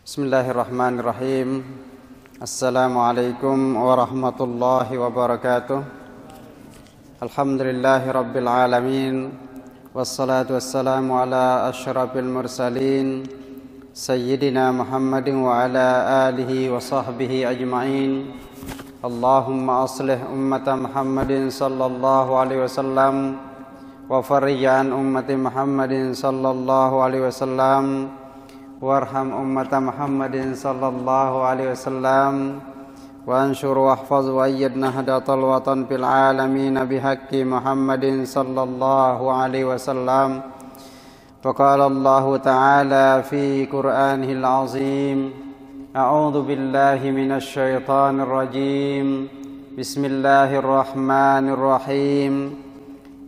Bismillahirrahmanirrahim. Assalamualaikum warahmatullahi wabarakatuh. Alhamdulillahi rabbil alamin. Wassalatu wassalamu ala asyrafil mursalin Sayyidina Muhammadin wa ala alihi wa sahbihi ajma'in. Allahumma aslih ummata Muhammadin sallallahu alaihi wasallam wa farij an ummati Muhammadin sallallahu alaihi wasallam warham ummata Muhammadin sallallahu alaihi wasallam wa anshur wahfaz wa ayyid nahdatal watan fil alamin bihaqqi Muhammadin sallallahu alaihi wasallam. Faqala Allah ta'ala fi Qur'anihil azim, a'udzu billahi minasy syaithanir rajim. Bismillahirrahmanirrahim.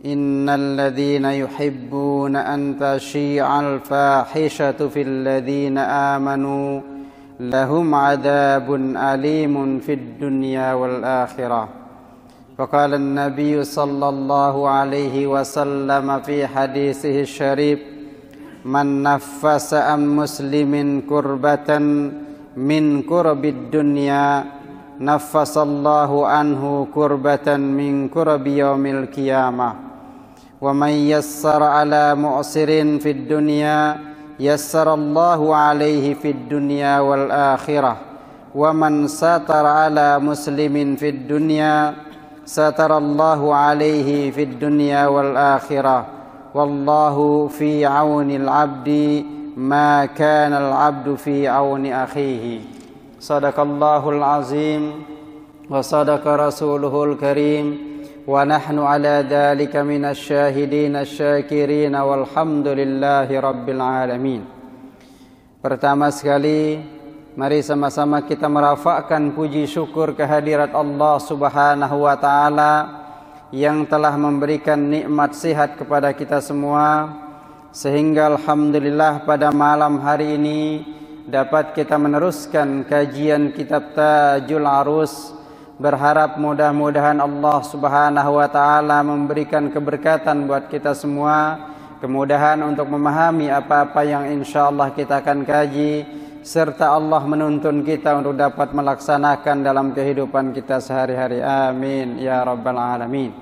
Innal ladzina yuhibbuna an tashi'al fahishatu fil ladzina amanu lahum 'adzabun alimun fid dunya wal akhirah. Faqala an-nabiy sallallahu alaihi wasallam fi hadisihi syarif, man naffasa an muslimin kurbatan min kurbid dunya naffasallahu anhu kurbatan min kurbi yaumil qiyamah. Wa man yassara ala mu'sirin fid dunya yassarallahu alaihi fid dunya wal akhirah. Wa man satara ala muslimin fid dunya satarallahu alaihi fid dunya wal akhirah. Wallahu fi aunil abdi ma kana al abdu fi auni akhihi. Sadaqallahul azim wa sadaqa rasuluhul karim. Wa nahnu ala dhalika minasy syahidin asy-syakirin walhamdulillahi rabbil alamin. Pertama sekali, mari sama-sama kita merafakkan puji syukur kehadirat Allah Subhanahu wa taala yang telah memberikan nikmat sehat kepada kita semua, sehingga alhamdulillah pada malam hari ini dapat kita meneruskan kajian kitab Tajul Arus. Berharap mudah-mudahan Allah Subhanahu wa taala memberikan keberkatan buat kita semua, kemudahan untuk memahami apa-apa yang insyaallah kita akan kaji, serta Allah menuntun kita untuk dapat melaksanakan dalam kehidupan kita sehari-hari. Amin ya rabbal alamin.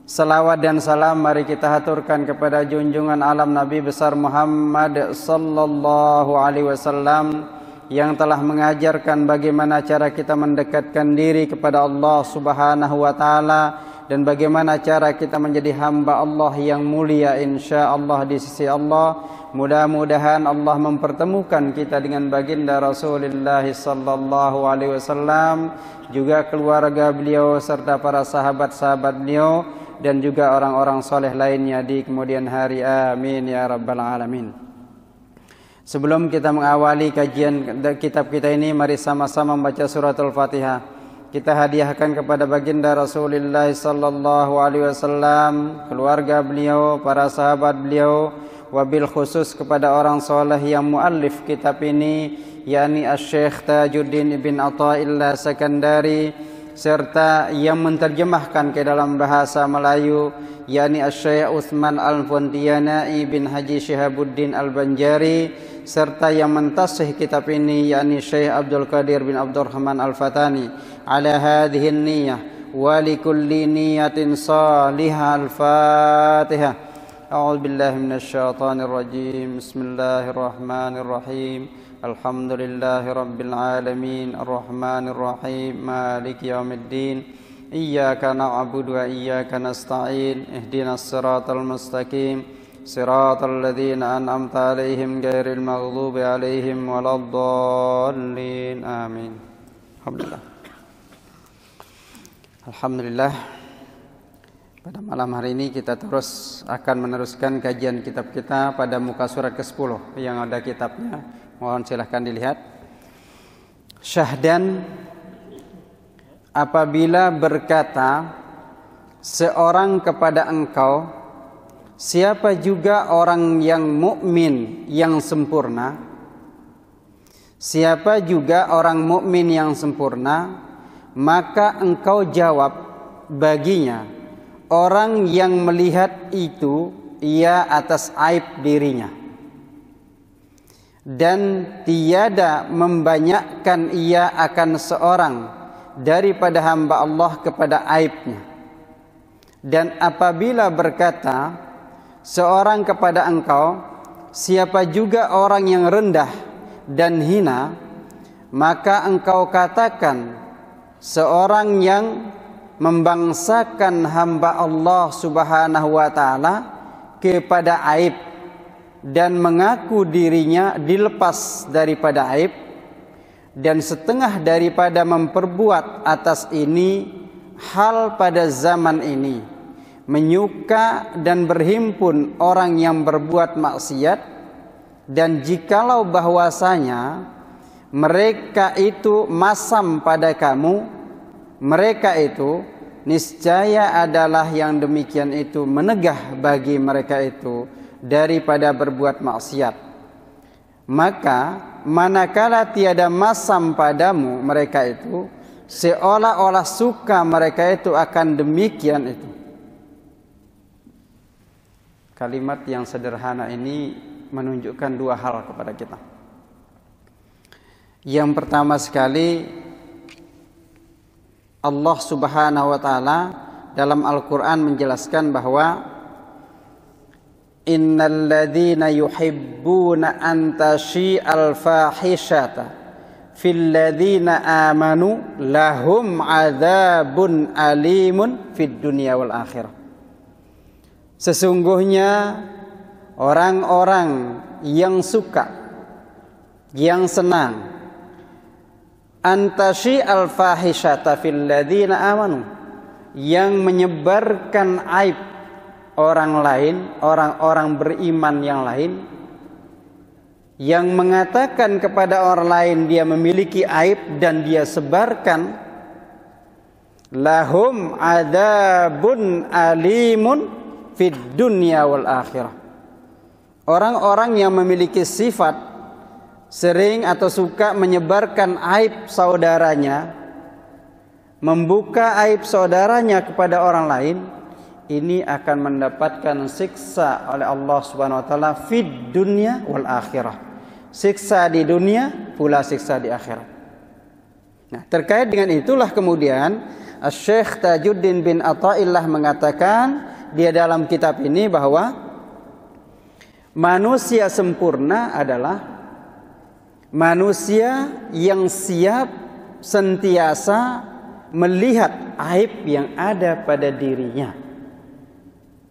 Salawat dan salam mari kita haturkan kepada junjungan alam Nabi besar Muhammad sallallahu alaihi wasallam yang telah mengajarkan bagaimana cara kita mendekatkan diri kepada Allah Subhanahu wa taala dan bagaimana cara kita menjadi hamba Allah yang mulia insyaallah di sisi Allah. Mudah-mudahan Allah mempertemukan kita dengan baginda Rasulullah sallallahu alaihi wasallam, juga keluarga beliau serta para sahabat-sahabat beliau dan juga orang-orang soleh lainnya di kemudian hari. Amin ya rabbal alamin. Sebelum kita mengawali kajian kitab kita ini, mari sama-sama membaca suratul Fatihah. Kita hadiahkan kepada baginda Rasulullah sallallahu alaihi wasallam, keluarga beliau, para sahabat beliau, wabil khusus kepada orang soleh yang muallif kitab ini, yakni Asy-Syaikh Tajuddin Ibn Athaillah Sakandari, serta yang menerjemahkan ke dalam bahasa Melayu, yakni Asy-Syaikh Utsman Al-Fontianai bin Haji Syihabuddin Al-Banjari, serta yang mentashih kitab ini, yakni Syekh Abdul Qadir bin Abdurrahman Al-Fatani. Ala hadhihi niyyah wa likulli niyatin salihah. Al-Fatihah. A'udzu billahi minasy syaithanir rajim. Bismillahirrahmanirrahim. Alhamdulillahi rabbil alamin. Arrahmanir rahim. Maliki yaumiddin. Iyyaka na'budu wa iyyaka nasta'in. Ihdinas siratal mustaqim. Siratal ladzina an'amta 'alaihim ghairil maghdubi 'alaihim waladdallin. Amin. Alhamdulillah. Pada malam hari ini kita terus akan meneruskan kajian kitab kita pada muka surat ke-10 yang ada kitabnya. Mohon silahkan dilihat. Syahdan, apabila berkata seorang kepada engkau, siapa juga orang yang mukmin yang sempurna? Siapa juga orang mukmin yang sempurna? Maka engkau jawab baginya, orang yang melihat itu ia atas aib dirinya. dan tiada membanyakkan ia akan seorang daripada hamba Allah kepada aibnya. Dan apabila berkata seorang kepada engkau, siapa juga orang yang rendah dan hina, maka engkau katakan seorang yang membangsakan hamba Allah Subhanahu wa taala kepada aib dan mengaku dirinya dilepas daripada aib, dan setengah daripada memperbuat atas ini hal pada zaman ini, menyuka dan berhimpun orang yang berbuat maksiat, dan jikalau bahwasanya mereka itu masam pada kamu, mereka itu niscaya adalah yang demikian itu menegah bagi mereka itu daripada berbuat maksiat. Maka manakala tiada masam padamu mereka itu, seolah-olah suka mereka itu akan demikian itu. Kalimat yang sederhana ini menunjukkan dua hal kepada kita. Yang pertama sekali, Allah Subhanahu wa taala dalam Al-Qur'an menjelaskan bahwa innal ladzina yuhibbuna an tashi'al fahishata fil ladzina amanu lahum adzabun alimun fid dunya wal akhirah. Sesungguhnya orang-orang yang suka, yang senang antashi al-fahishata fil ladzina amanu, yang menyebarkan aib orang lain, orang-orang beriman yang lain, yang mengatakan kepada orang lain dia memiliki aib dan dia sebarkan, lahum adzabun alimun fid dunya wal akhirah. Orang-orang yang memiliki sifat sering atau suka menyebarkan aib saudaranya, membuka aib saudaranya kepada orang lain, ini akan mendapatkan siksa oleh Allah Subhanahu wa taala fid dunya wal akhirah. Siksa di dunia pula siksa di akhirat. Nah, terkait dengan itulah kemudian Syekh Tajuddin bin Athaillah mengatakan dia dalam kitab ini bahwa manusia sempurna adalah manusia yang siap senantiasa melihat aib yang ada pada dirinya,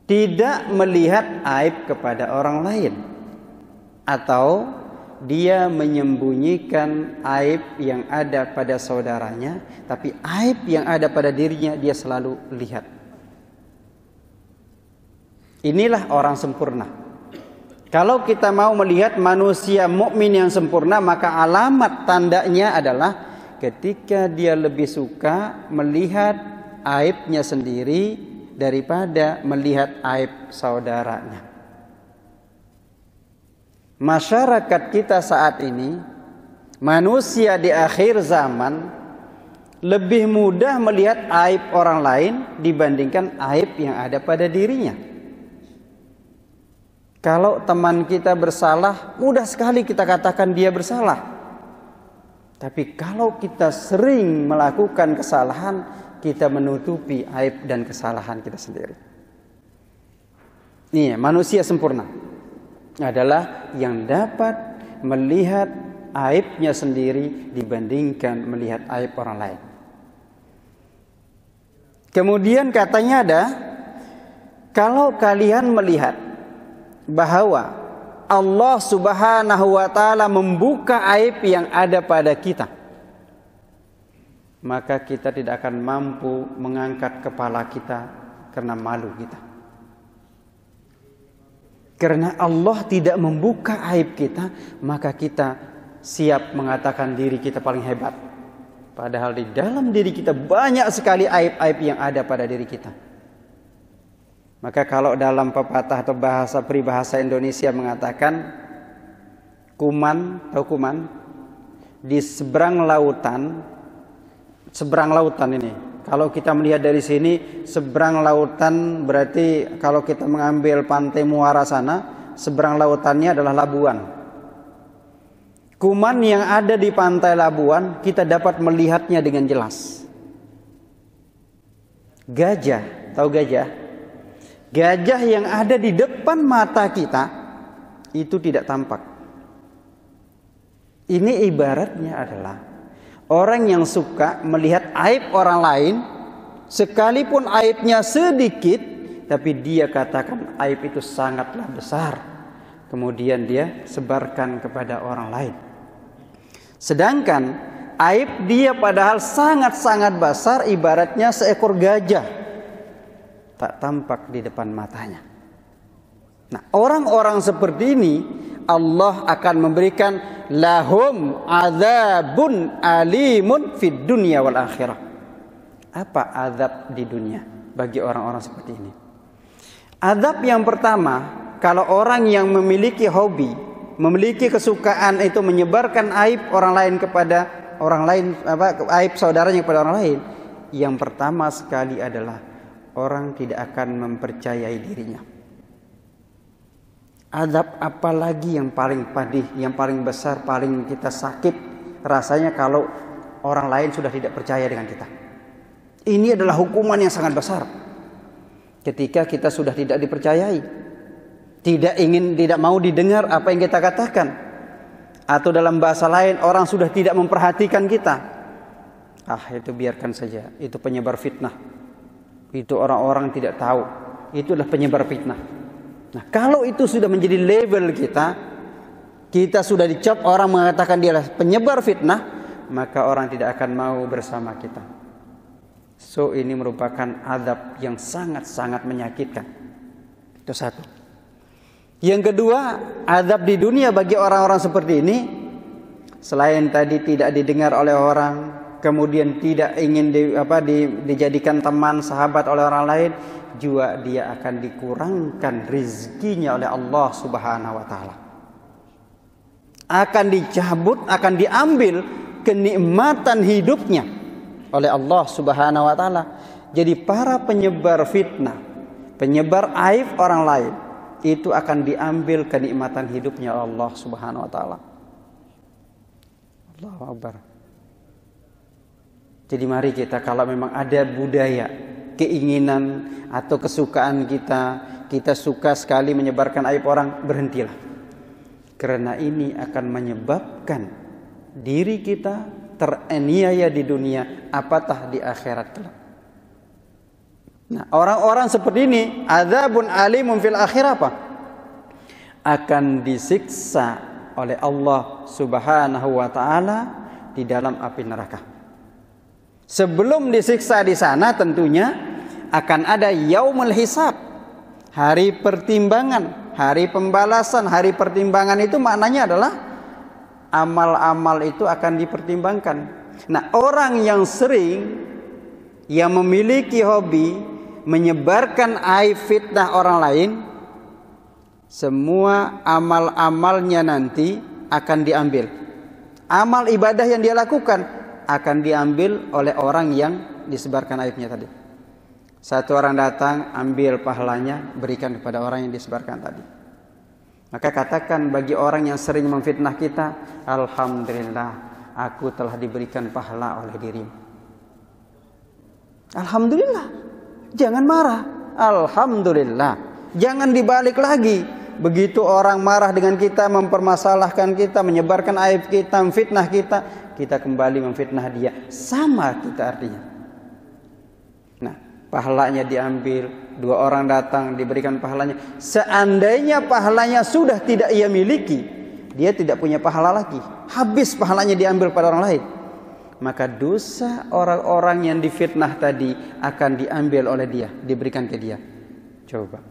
tidak melihat aib kepada orang lain, atau dia menyembunyikan aib yang ada pada saudaranya, tapi aib yang ada pada dirinya dia selalu lihat. Inilah orang sempurna. Kalau kita mau melihat manusia mukmin yang sempurna, maka alamat tandanya adalah ketika dia lebih suka melihat aibnya sendiri daripada melihat aib saudaranya. Masyarakat kita saat ini, manusia di akhir zaman, lebih mudah melihat aib orang lain dibandingkan aib yang ada pada dirinya. Kalau teman kita bersalah, mudah sekali kita katakan dia bersalah. Tapi kalau kita sering melakukan kesalahan, kita menutupi aib dan kesalahan kita sendiri. Ini manusia sempurna adalah yang dapat melihat aibnya sendiri dibandingkan melihat aib orang lain. Kemudian katanya ada, kalau kalian melihat bahwa Allah Subhanahu wa taala membuka aib yang ada pada kita, maka kita tidak akan mampu mengangkat kepala kita karena malu kita. Karena Allah tidak membuka aib kita, maka kita siap mengatakan diri kita paling hebat. Padahal di dalam diri kita banyak sekali aib-aib yang ada pada diri kita. Maka kalau dalam pepatah atau bahasa peribahasa Indonesia mengatakan kuman di seberang lautan ini. Kalau kita melihat dari sini, seberang lautan berarti kalau kita mengambil pantai Muara sana, seberang lautannya adalah Labuan. Kuman yang ada di Pantai Labuan kita dapat melihatnya dengan jelas. Gajah, tahu gajah? Gajah yang ada di depan mata kita itu tidak tampak. Ini ibaratnya adalah orang yang suka melihat aib orang lain, sekalipun aibnya sedikit, tapi dia katakan aib itu sangatlah besar. Kemudian dia sebarkan kepada orang lain. Sedangkan aib dia padahal sangat-sangat besar, ibaratnya seekor gajah, tak tampak di depan matanya. Nah, orang-orang seperti ini Allah akan memberikan lahum adzabun alimun fid dunya wal akhirah. Apa azab di dunia bagi orang-orang seperti ini? Azab yang pertama, kalau orang yang memiliki hobi, memiliki kesukaan itu menyebarkan aib orang lain kepada orang lain, aib saudaranya kepada orang lain, yang pertama sekali adalah orang tidak akan mempercayai dirinya. Azab apalagi yang paling pedih, yang paling besar, paling kita sakit rasanya kalau orang lain sudah tidak percaya dengan kita. Ini adalah hukuman yang sangat besar. Ketika kita sudah tidak dipercayai, tidak mau didengar apa yang kita katakan, atau dalam bahasa lain orang sudah tidak memperhatikan kita. Itu biarkan saja, itu penyebar fitnah. Itu orang-orang tidak tahu, itulah penyebar fitnah. Nah, kalau itu sudah menjadi level kita sudah dicap orang mengatakan dia adalah penyebar fitnah, maka orang tidak akan mau bersama kita. So ini merupakan azab yang sangat-sangat menyakitkan. Itu satu. Yang kedua, azab di dunia bagi orang-orang seperti ini, selain tadi tidak didengar oleh orang, kemudian tidak ingin dijadikan teman, sahabat oleh orang lain, juga dia akan dikurangkan rezekinya oleh Allah Subhanahu wa taala. Akan dicabut, akan diambil kenikmatan hidupnya oleh Allah Subhanahu wa taala. Jadi para penyebar fitnah, penyebar aib orang lain, itu akan diambil kenikmatan hidupnya oleh Allah Subhanahu wa taala. Allahu Akbar. Jadi mari kita, kalau memang ada budaya, keinginan atau kesukaan kita suka sekali menyebarkan aib orang, berhentilah. Karena ini akan menyebabkan diri kita teraniaya di dunia, apatah di akhirat kelak. Nah, orang-orang seperti ini adzabun alimun fil akhirah apa? Akan disiksa oleh Allah Subhanahu wa taala di dalam api neraka. Sebelum disiksa di sana tentunya akan ada yaumul hisab, hari pertimbangan, hari pembalasan. Hari pertimbangan itu maknanya adalah amal-amal itu akan dipertimbangkan. Nah, orang yang sering, yang memiliki hobi menyebarkan aib fitnah orang lain, semua amal-amalnya nanti akan diambil. Amal ibadah yang dia lakukan akan diambil oleh orang yang disebarkan aibnya tadi. Satu orang datang, ambil pahalanya, berikan kepada orang yang disebarkan tadi. Maka katakan bagi orang yang sering memfitnah kita, alhamdulillah, aku telah diberikan pahala oleh dirimu. Alhamdulillah. Jangan marah. Alhamdulillah. Jangan dibalik lagi. Begitu orang marah dengan kita, mempermasalahkan kita, menyebarkan aib kita, memfitnah kita kembali memfitnah dia. Sama kita artinya. Nah, pahalanya diambil, dua orang datang diberikan pahalanya. Seandainya pahalanya sudah tidak ia miliki, dia tidak punya pahala lagi, habis pahalanya diambil pada orang lain, maka dosa orang-orang yang difitnah tadi akan diambil oleh dia, diberikan ke dia. Coba.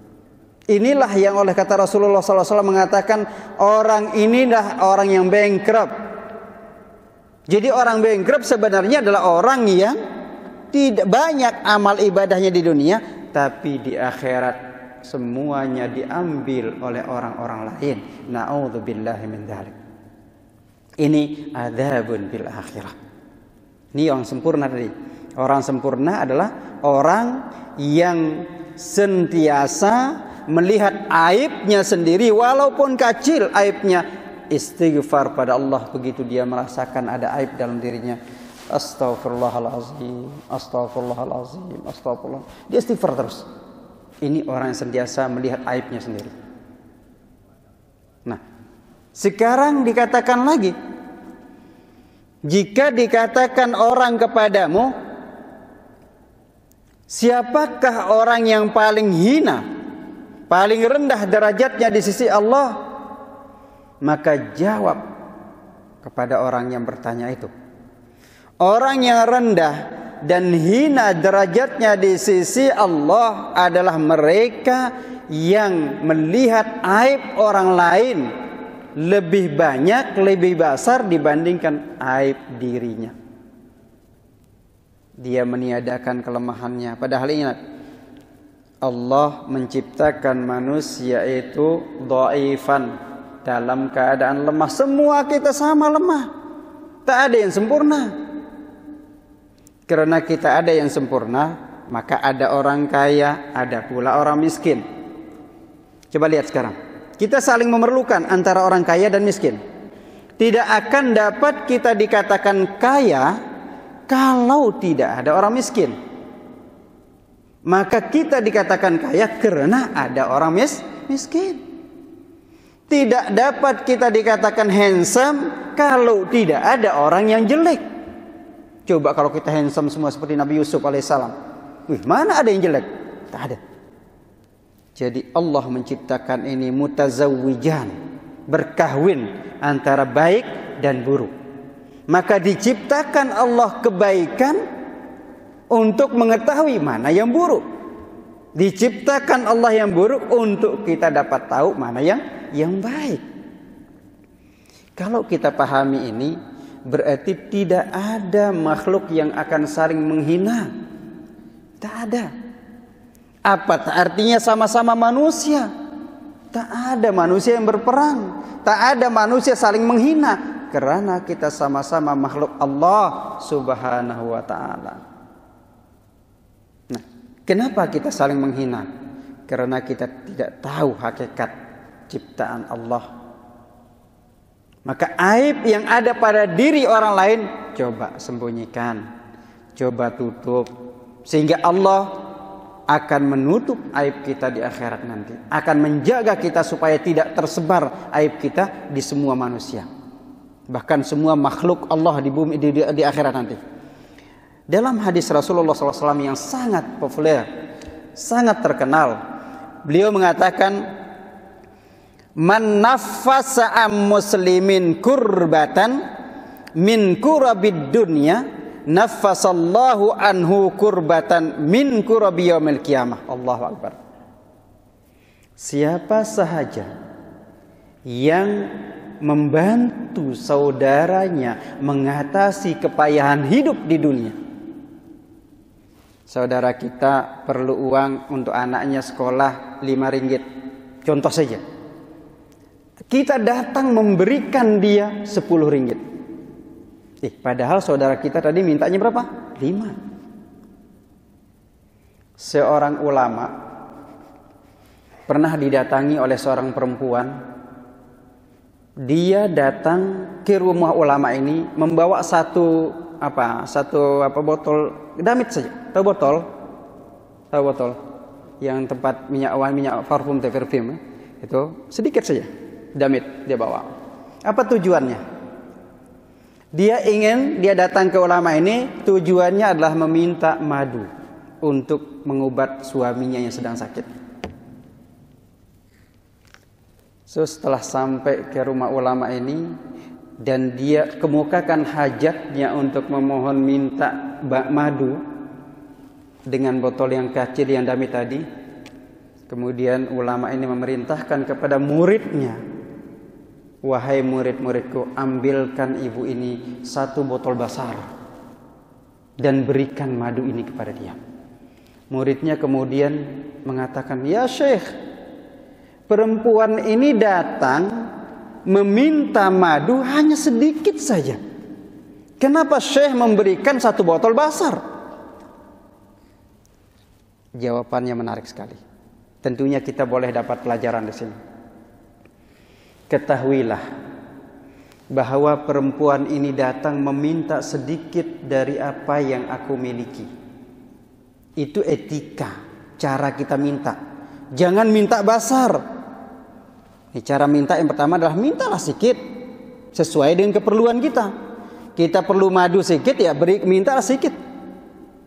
Inilah yang oleh kata Rasulullah SAW mengatakan, orang inilah orang yang bankrupt. Jadi orang bankrupt sebenarnya adalah orang yang tidak banyak amal ibadahnya di dunia, tapi di akhirat semuanya diambil oleh orang-orang lain. Na'udzubillahi min dzalik. Ini adzabun bil akhirah. Ini orang sempurna tadi. Orang sempurna adalah orang yang sentiasa melihat aibnya sendiri, walaupun kecil aibnya, istighfar pada Allah begitu dia merasakan ada aib dalam dirinya. Astaghfirullahalazim, astaghfirullahalazim, astagfirullah. Dia istighfar terus. Ini orang yang sentiasa melihat aibnya sendiri. Nah, sekarang dikatakan lagi, jika dikatakan orang kepadamu, siapakah orang yang paling hina, paling rendah derajatnya di sisi Allah? Maka jawab kepada orang yang bertanya itu, orang yang rendah dan hina derajatnya di sisi Allah adalah mereka yang melihat aib orang lain lebih banyak, lebih besar dibandingkan aib dirinya. Dia meniadakan kelemahannya. Padahal ingat, Allah menciptakan manusia itu dhaifan, dalam keadaan lemah. Semua kita sama lemah. Tak ada yang sempurna. Karena kita ada yang sempurna, maka ada orang kaya, ada pula orang miskin. Coba lihat sekarang. Kita saling memerlukan antara orang kaya dan miskin. Tidak akan dapat kita dikatakan kaya kalau tidak ada orang miskin. Maka kita dikatakan kaya karena ada orang miskin. Tidak dapat kita dikatakan handsome kalau tidak ada orang yang jelek. Coba kalau kita handsome semua seperti Nabi Yusuf alaihissalam, mana ada yang jelek? Tak ada. Jadi Allah menciptakan ini mutazawwijan, berkahwin antara baik dan buruk. Maka diciptakan Allah kebaikan untuk mengetahui mana yang buruk. Diciptakan Allah yang buruk untuk kita dapat tahu mana yang baik. Kalau kita pahami ini, berarti tidak ada makhluk yang akan saling menghina. Tak ada. Apa artinya sama-sama manusia? Tak ada manusia yang berperang. Tak ada manusia saling menghina. Karena kita sama-sama makhluk Allah subhanahu wa ta'ala. Nah, kenapa kita saling menghina? Karena kita tidak tahu hakikat ciptaan Allah. Maka aib yang ada pada diri orang lain, coba sembunyikan, coba tutup, sehingga Allah akan menutup aib kita di akhirat nanti, akan menjaga kita supaya tidak tersebar aib kita di semua manusia, bahkan semua makhluk Allah di bumi di akhirat nanti. Dalam hadis Rasulullah SAW yang sangat populer, sangat terkenal, beliau mengatakan, man naffasa am muslimin kurbatan min kurabid dunya naffasallahu anhu kurbatan min kurabi yaumil qiyamah. Allahu akbar. Siapa sahaja yang membantu saudaranya mengatasi kepayahan hidup di dunia. Saudara kita perlu uang untuk anaknya sekolah 5 ringgit. Contoh saja. Kita datang memberikan dia 10 ringgit. Padahal saudara kita tadi mintanya berapa? 5. Seorang ulama pernah didatangi oleh seorang perempuan. Dia datang ke rumah ulama ini membawa satu botol damit saja. Tahu botol yang tempat minyak parfum, perfume itu sedikit saja. Damit dia bawa. Apa tujuannya? Dia datang ke ulama ini, tujuannya adalah meminta madu untuk mengobat suaminya yang sedang sakit. Setelah sampai ke rumah ulama ini dan dia kemukakan hajatnya untuk memohon minta madu dengan botol yang kecil yang damit tadi, kemudian ulama ini memerintahkan kepada muridnya, wahai murid-muridku, ambilkan ibu ini 1 botol besar dan berikan madu ini kepada dia. Muridnya kemudian mengatakan, ya Syekh, perempuan ini datang meminta madu hanya sedikit saja. Kenapa Syekh memberikan 1 botol besar? Jawabannya menarik sekali. Tentunya kita boleh dapat pelajaran di sini. Ketahuilah bahwa perempuan ini datang meminta sedikit dari apa yang aku miliki. Itu etika, cara kita minta. Jangan minta basar. Ini cara minta yang pertama adalah mintalah sedikit sesuai dengan keperluan kita. Kita perlu madu sedikit, ya mintalah sedikit.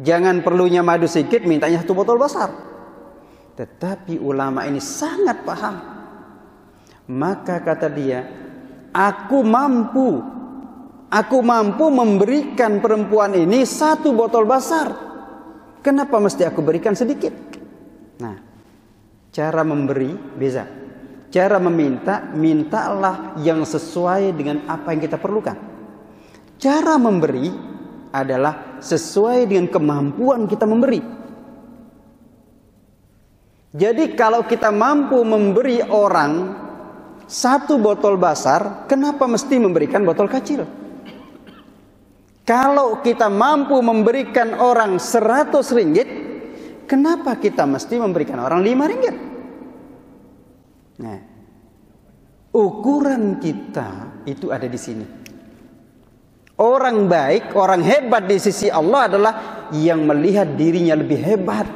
Jangan perlunya madu sedikit, mintanya 1 botol besar. Tetapi ulama ini sangat paham. Maka kata dia, aku mampu memberikan perempuan ini 1 botol besar. Kenapa mesti aku berikan sedikit? Nah, cara memberi beza. Cara meminta, mintalah yang sesuai dengan apa yang kita perlukan. Cara memberi adalah sesuai dengan kemampuan kita memberi. Jadi kalau kita mampu memberi orang 1 botol besar, kenapa mesti memberikan botol kecil? Kalau kita mampu memberikan orang 100 ringgit, kenapa kita mesti memberikan orang 5 ringgit? Nah, ukuran kita itu ada di sini. Orang baik, orang hebat di sisi Allah adalah yang melihat dirinya lebih hebat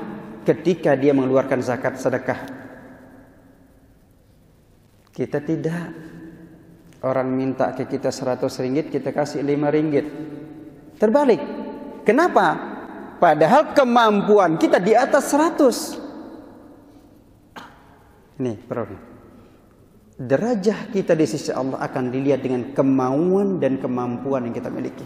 ketika dia mengeluarkan zakat sedekah. Kita tidak. Orang minta ke kita 100 ringgit, kita kasih 5 ringgit. Terbalik. Kenapa? Padahal kemampuan kita di atas 100. Ini problem. Derajah kita di sisi Allah akan dilihat dengan kemauan dan kemampuan yang kita miliki.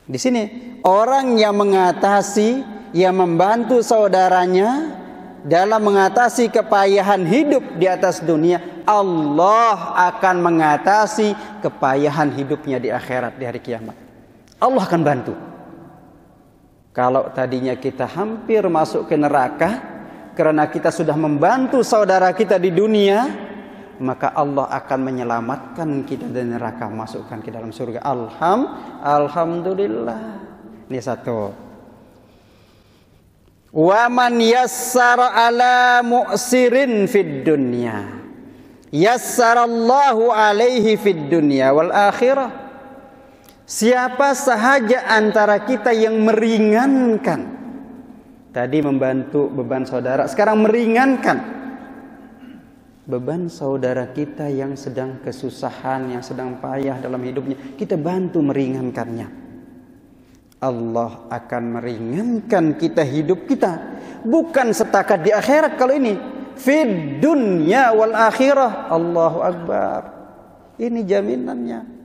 Di sini orang yang mengatasi, yang membantu saudaranya dalam mengatasi kepayahan hidup di atas dunia, Allah akan mengatasi kepayahan hidupnya di akhirat, di hari kiamat. Allah akan bantu. Kalau tadinya kita hampir masuk ke neraka karena kita sudah membantu saudara kita di dunia, maka Allah akan menyelamatkan kita dari neraka, masukkan ke dalam surga. Alhamdulillah. Ini satu. Wa man yassara ala mu'sirin fid dunya, yassarallahu alaihi fid dunya wal akhirah. Siapa sahaja antara kita yang meringankan, tadi membantu beban saudara, sekarang meringankan beban saudara kita yang sedang kesusahan, yang sedang payah dalam hidupnya, kita bantu meringankannya. Allah akan meringankan kita hidup kita, bukan setakat di akhirat. Kalau ini fid dunya wal akhirah, Allahu akbar. Ini jaminannya.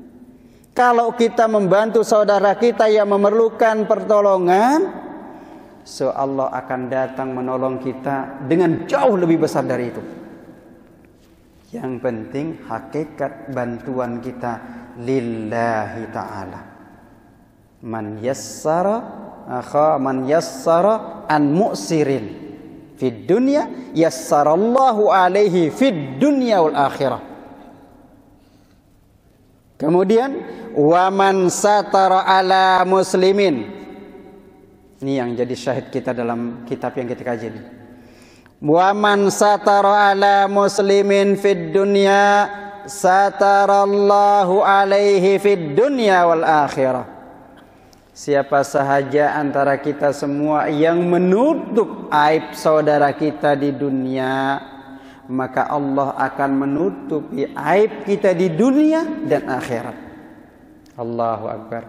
Kalau kita membantu saudara kita yang memerlukan pertolongan, so Allah akan datang menolong kita dengan jauh lebih besar dari itu. Yang penting hakikat bantuan kita lillahi ta'ala. Man yassara an mu'sirin fid dunya yassarallahu alaihi fid dunya wal akhirah. Kemudian wa man satara ala muslimin. Ini yang jadi syahid kita dalam kitab yang kita kaji ini. Wa man satara ala muslimin fid dunya satarallahu alaihi fid dunya wal akhirah. Siapa sahaja antara kita semua yang menutup aib saudara kita di dunia, maka Allah akan menutupi aib kita di dunia dan akhirat. Allahu akbar.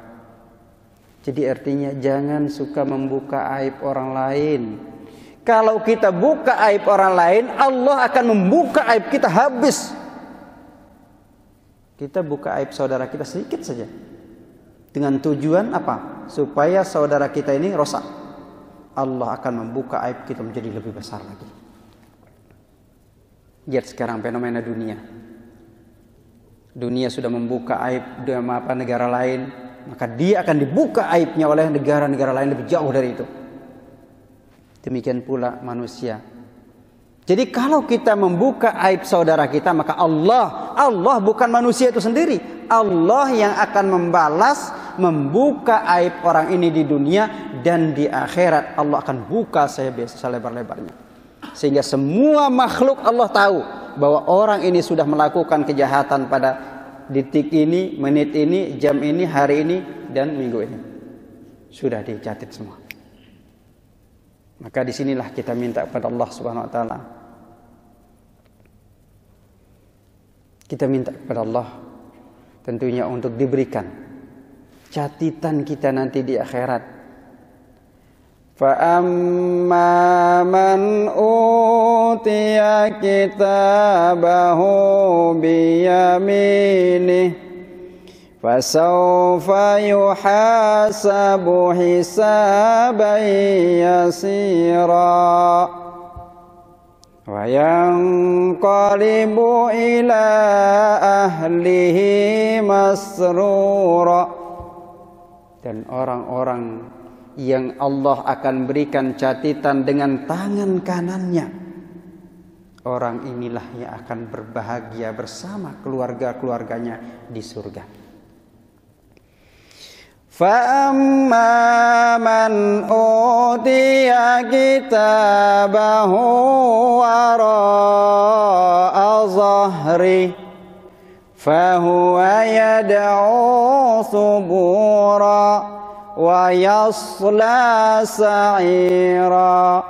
Jadi artinya jangan suka membuka aib orang lain. Kalau kita buka aib orang lain, Allah akan membuka aib kita habis. Kita buka aib saudara kita sedikit saja. Dengan tujuan apa? Supaya saudara kita ini rosak. Allah akan membuka aib kita menjadi lebih besar lagi. Lihat sekarang fenomena dunia. Dunia sudah membuka aib negara lain, maka dia akan dibuka aibnya oleh negara-negara lain lebih jauh dari itu. Demikian pula manusia. Jadi kalau kita membuka aib saudara kita, maka Allah bukan manusia itu sendiri. Allah yang akan membalas, membuka aib orang ini di dunia, dan di akhirat Allah akan buka selebar-lebarnya. Sehingga semua makhluk Allah tahu bahwa orang ini sudah melakukan kejahatan pada detik ini, menit ini, jam ini, hari ini, dan minggu ini. Sudah dicatat semua. Maka disinilah kita minta kepada Allah Subhanahu Wa Taala. Kita minta kepada Allah tentunya untuk diberikan catatan kita nanti di akhirat. Fa amma man utiya kitabahu biyaminih fasawfa yuhasabu hisaban yasira wa yanqalibu ila ahlihi masrura. Dan orang-orang yang Allah akan berikan catatan dengan tangan kanannya, orang inilah yang akan berbahagia bersama keluarga-keluarganya di surga. Fa amma man utiya kitabahu wara'a zahri fahuwa yad'u subura wa yasla sa'ira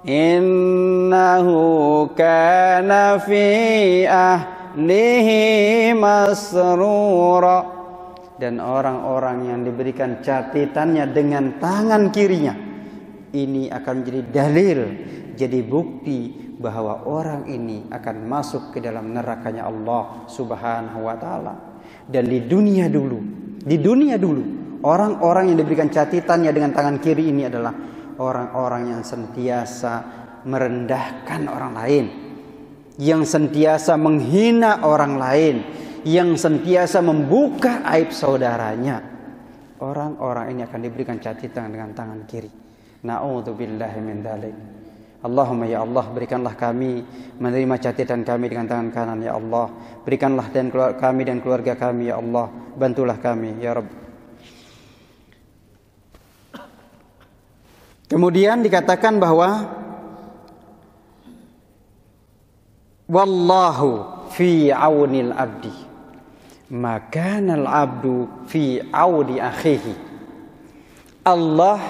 innahu kana fi ahlihi masrura. Dan orang-orang yang diberikan catatannya dengan tangan kirinya, ini akan menjadi dalil, jadi bukti bahwa orang ini akan masuk ke dalam nerakanya Allah Subhanahu wa taala. Dan di dunia dulu, orang-orang yang diberikan catatannya dengan tangan kiri ini adalah orang-orang yang sentiasa merendahkan orang lain, yang sentiasa menghina orang lain, yang sentiasa membuka aib saudaranya. Orang-orang ini akan diberikan catatan dengan tangan kiri. Na'udzubillahi min dzalik. Allahumma ya Allah, berikanlah kami menerima catatan kami dengan tangan kanan ya Allah. Berikanlah kami dan keluarga kami ya Allah. Bantulah kami ya Rabb. Kemudian dikatakan bahwa wallahu fi aunil abdi makanal abdu fi audi akhihi. Allah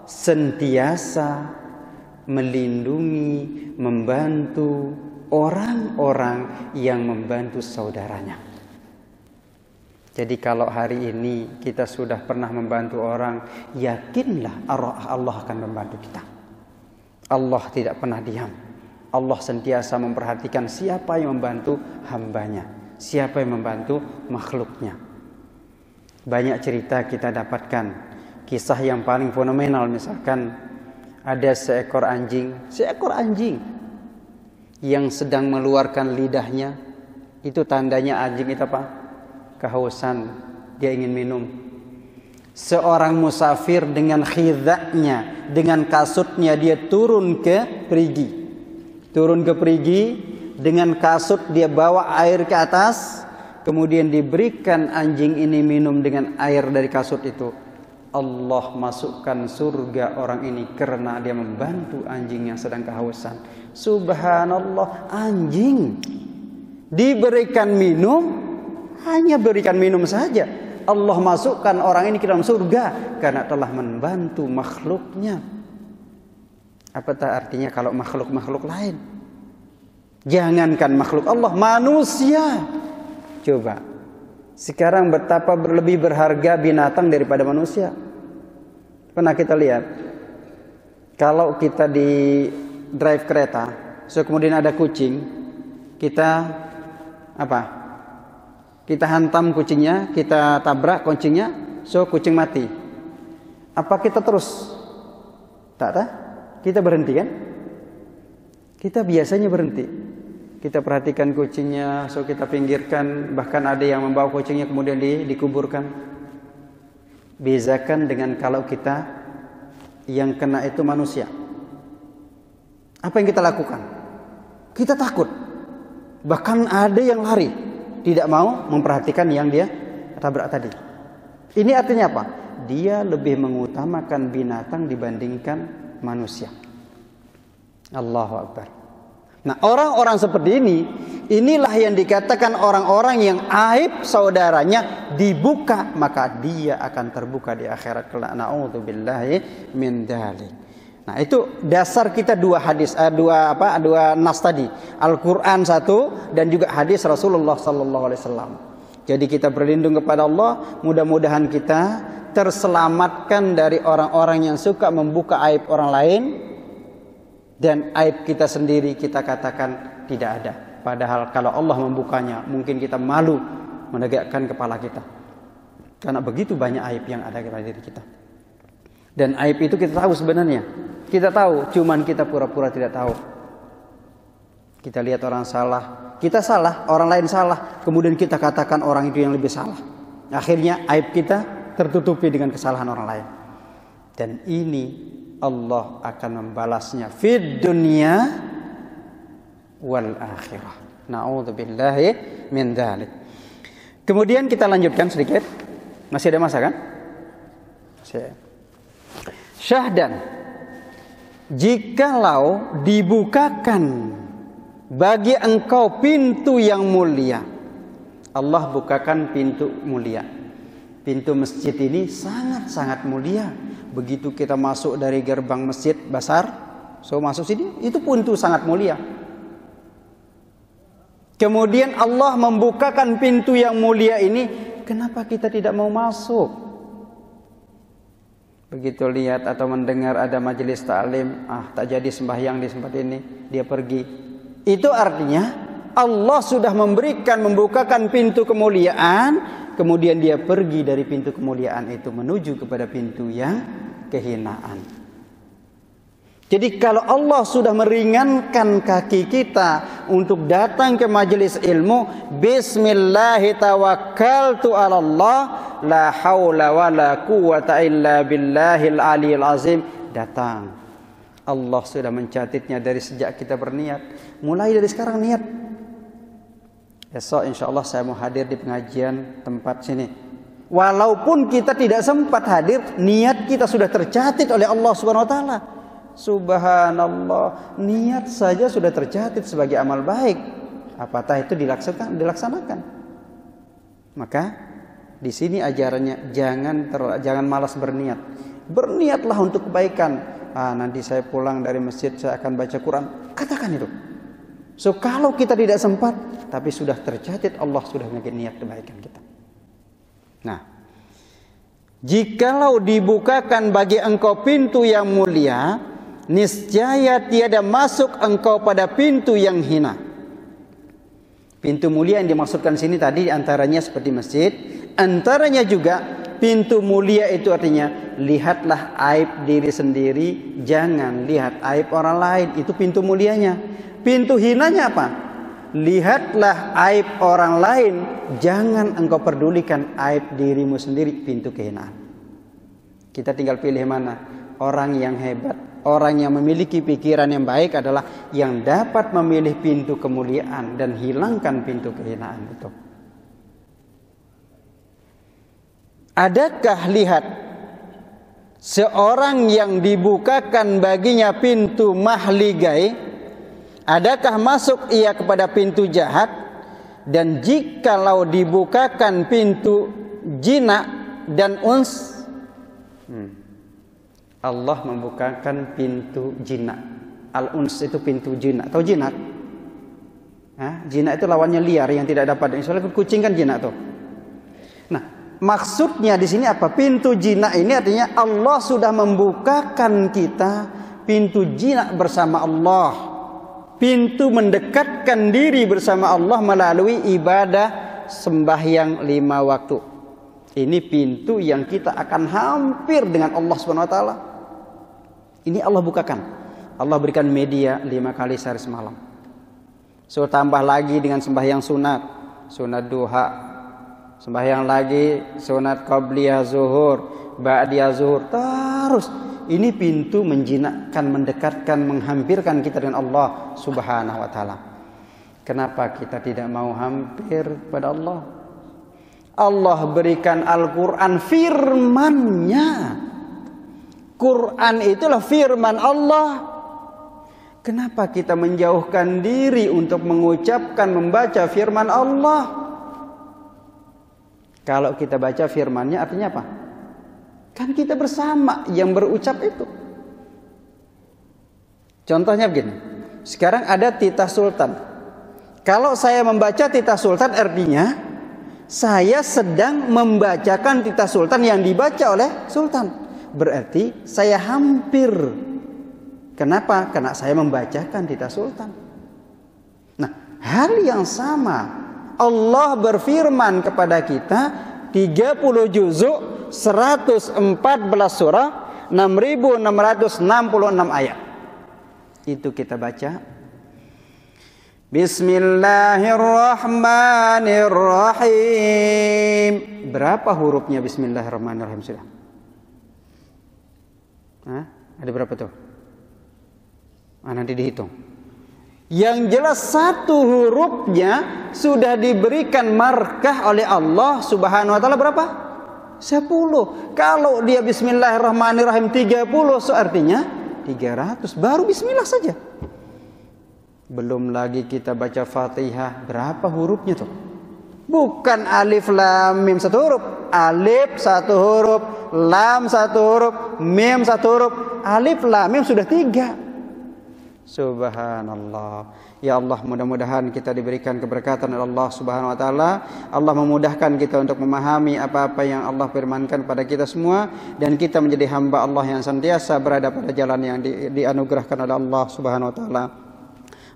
sentiasa melindungi, membantu orang-orang yang membantu saudaranya. Jadi kalau hari ini kita sudah pernah membantu orang, yakinlah Allah akan membantu kita. Allah tidak pernah diam. Allah sentiasa memperhatikan siapa yang membantu hambanya, siapa yang membantu makhluknya. Banyak cerita kita dapatkan. Kisah yang paling fenomenal misalkan ada seekor anjing yang sedang mengeluarkan lidahnya. Itu tandanya anjing itu apa? Kehausan, dia ingin minum. Seorang musafir dengan khidaknya, dengan kasutnya dia turun ke perigi, dengan kasut dia bawa air ke atas, kemudian diberikan anjing ini minum dengan air dari kasut itu. Allah masukkan surga orang ini karena dia membantu anjing yang sedang kehausan. Subhanallah, anjing diberikan minum, hanya berikan minum saja. Allah masukkan orang ini ke dalam surga karena telah membantu makhluknya. Apakah artinya kalau makhluk-makhluk lain? Jangankan makhluk Allah, manusia. Coba sekarang betapa lebih berharga binatang daripada manusia. Pernah kita lihat kalau kita di drive kereta, kemudian ada kucing, kita apa? Kita hantam kucingnya, kita tabrak kucingnya, kucing mati. Apa kita terus? Tak. Kita berhenti kan? Kita biasanya berhenti. Kita perhatikan kucingnya, kita pinggirkan. Bahkan ada yang membawa kucingnya kemudian dikuburkan. Bezakan dengan kalau kita yang kena itu manusia. Apa yang kita lakukan? Kita takut. Bahkan ada yang lari, tidak mau memperhatikan yang dia tabrak tadi. Ini artinya apa? Dia lebih mengutamakan binatang dibandingkan manusia. Allahu Akbar. Nah, orang-orang seperti ini, inilah yang dikatakan orang-orang yang aib saudaranya dibuka, maka dia akan terbuka di akhirat kelak. Na'udzubillahi min dzalik. Nah, itu dasar kita dua nas tadi. Al-Qur'an satu dan juga hadis Rasulullah sallallahu alaihi wasallam. Jadi kita berlindung kepada Allah, mudah-mudahan kita terselamatkan dari orang-orang yang suka membuka aib orang lain. Dan aib kita sendiri kita katakan tidak ada. Padahal kalau Allah membukanya, mungkin kita malu menegakkan kepala kita. Karena begitu banyak aib yang ada pada diri kita. Dan aib itu kita tahu sebenarnya. Kita tahu, cuman kita pura-pura tidak tahu. Kita lihat orang salah, kita salah, orang lain salah, kemudian kita katakan orang itu yang lebih salah. Akhirnya aib kita tertutupi dengan kesalahan orang lain. Dan ini Allah akan membalasnya fid dunya wal akhirah. Na'udzubillahi min dzalik. Kemudian kita lanjutkan sedikit. Masih ada masa kan? Syahdan, jikalau dibukakan bagi engkau pintu yang mulia. Allah bukakan pintu mulia. Pintu masjid ini sangat-sangat mulia. Begitu kita masuk dari gerbang masjid besar, masuk sini, itu pintu sangat mulia. Kemudian Allah membukakan pintu yang mulia ini, kenapa kita tidak mau masuk? Begitu lihat atau mendengar ada majelis taklim, tak jadi sembahyang di tempat ini, dia pergi. Itu artinya Allah sudah membukakan pintu kemuliaan. Kemudian dia pergi dari pintu kemuliaan itu menuju kepada pintu yang kehinaan. Jadi kalau Allah sudah meringankan kaki kita untuk datang ke majelis ilmu, bismillahi tawakkaltu 'ala Allah, la haula wala quwwata illa billahil aliyil azim, datang. Allah sudah mencatatnya dari sejak kita berniat. Mulai dari sekarang niat. Besok insya Allah saya mau hadir di pengajian tempat sini. Walaupun kita tidak sempat hadir, niat kita sudah tercatat oleh Allah Subhanahu wa taala. Subhanallah, niat saja sudah tercatat sebagai amal baik. Apatah itu dilaksanakan. Maka di sini ajarannya jangan malas berniat. Berniatlah untuk kebaikan. Nanti saya pulang dari masjid saya akan baca Quran. Katakan itu. So kalau kita tidak sempat, tapi sudah tercatat, Allah sudah menjadi niat kebaikan kita. Nah, jikalau dibukakan bagi engkau pintu yang mulia, niscaya tiada masuk engkau pada pintu yang hina. Pintu mulia yang dimaksudkan sini tadi antaranya seperti masjid, antaranya juga pintu mulia itu artinya lihatlah aib diri sendiri, jangan lihat aib orang lain. Itu pintu mulianya. Pintu hinanya apa? Lihatlah aib orang lain, jangan engkau pedulikan aib dirimu sendiri. Pintu kehinaan. Kita tinggal pilih mana. Orang yang hebat, orang yang memiliki pikiran yang baik adalah yang dapat memilih pintu kemuliaan dan hilangkan pintu kehinaan itu. Adakah lihat seorang yang dibukakan baginya pintu mahligai, adakah masuk ia kepada pintu jahat? Dan jikalau dibukakan pintu jina dan uns, Allah membukakan pintu jina. Al-uns itu pintu jina. Tahu jinak? Jina itu lawannya liar yang tidak dapat. Soalnya kucing kan jina tuh. Nah, maksudnya di sini apa? Pintu jina ini artinya Allah sudah membukakan kita pintu jina bersama Allah. Pintu mendekatkan diri bersama Allah melalui ibadah sembahyang 5 waktu. Ini pintu yang kita akan hampir dengan Allah Subhanahu wa taala. Ini Allah bukakan. Allah berikan media 5 kali sehari semalam. So tambah lagi dengan sembahyang sunat, sunat duha. Sembahyang lagi sunat qabliyah zuhur, ba'diyah zuhur. Terus ini pintu menjinakkan, mendekatkan, menghampirkan kita dengan Allah Subhanahu wa taala. Kenapa kita tidak mau hampir pada Allah? Allah berikan Al-Qur'an firman-Nya. Quran itulah firman Allah. Kenapa kita menjauhkan diri untuk mengucapkan, membaca firman Allah? Kalau kita baca firman-Nya artinya apa? Kan kita bersama yang berucap itu. Contohnya begini. Sekarang ada titah sultan. Kalau saya membaca titah sultan artinya saya sedang membacakan titah sultan yang dibaca oleh sultan. Berarti saya hampir. Kenapa? Karena saya membacakan titah sultan. Nah, hal yang sama Allah berfirman kepada kita 30 juzuk 114 surah 6666 ayat. Itu kita baca. Bismillahirrahmanirrahim. Berapa hurufnya Bismillahirrahmanirrahim sudah? Hah? Ada berapa tuh? Nanti dihitung. Yang jelas satu hurufnya sudah diberikan markah oleh Allah Subhanahu wa taala berapa? 10. Kalau dia Bismillahirrahmanirrahim 30, so artinya 300. Baru bismillah saja. Belum lagi kita baca Fatihah, berapa hurufnya tuh? Bukan alif lam mim satu huruf. Alif satu huruf, lam satu huruf, mim satu huruf. Alif lam mim sudah 3. Subhanallah. Ya Allah, mudah-mudahan kita diberikan keberkatan oleh Allah Subhanahu wa taala. Allah memudahkan kita untuk memahami apa-apa yang Allah firmankan pada kita semua, dan kita menjadi hamba Allah yang senantiasa berada pada jalan yang dianugerahkan oleh Allah Subhanahu wa taala.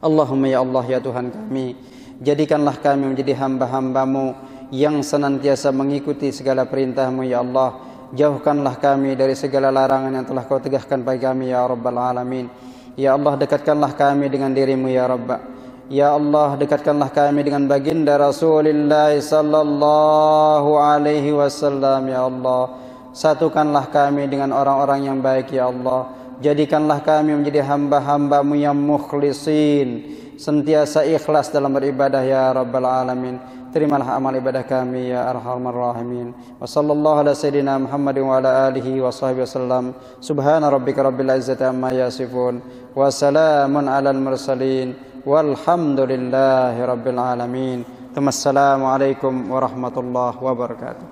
Allahumma ya Allah ya Tuhan kami, jadikanlah kami menjadi hamba-hamba-Mu yang senantiasa mengikuti segala perintah-Mu ya Allah. Jauhkanlah kami dari segala larangan yang telah Kau tegakkan bagi kami ya Rabbal Alamin. Ya Allah, dekatkanlah kami dengan diri-Mu ya Rabb. Ya Allah, dekatkanlah kami dengan baginda Rasulullah sallallahu alaihi wasallam ya Allah. Satukanlah kami dengan orang-orang yang baik ya Allah. Jadikanlah kami menjadi hamba-hamba-Mu yang mukhlisin, sentiasa ikhlas dalam beribadah ya Rabbal Alamin. Terimalah amal ibadah kami ya Arhamar Rahimin. Wa sallallahu ala sayyidina Muhammadin wa ala alihi wa sahbihi wasallam. Subhana rabbika rabbil izzati amma yasifun. Wa salamun alal mursalin. Walhamdulillahi rabbil alamin. Assalamu alaikum warahmatullahi wabarakatuh.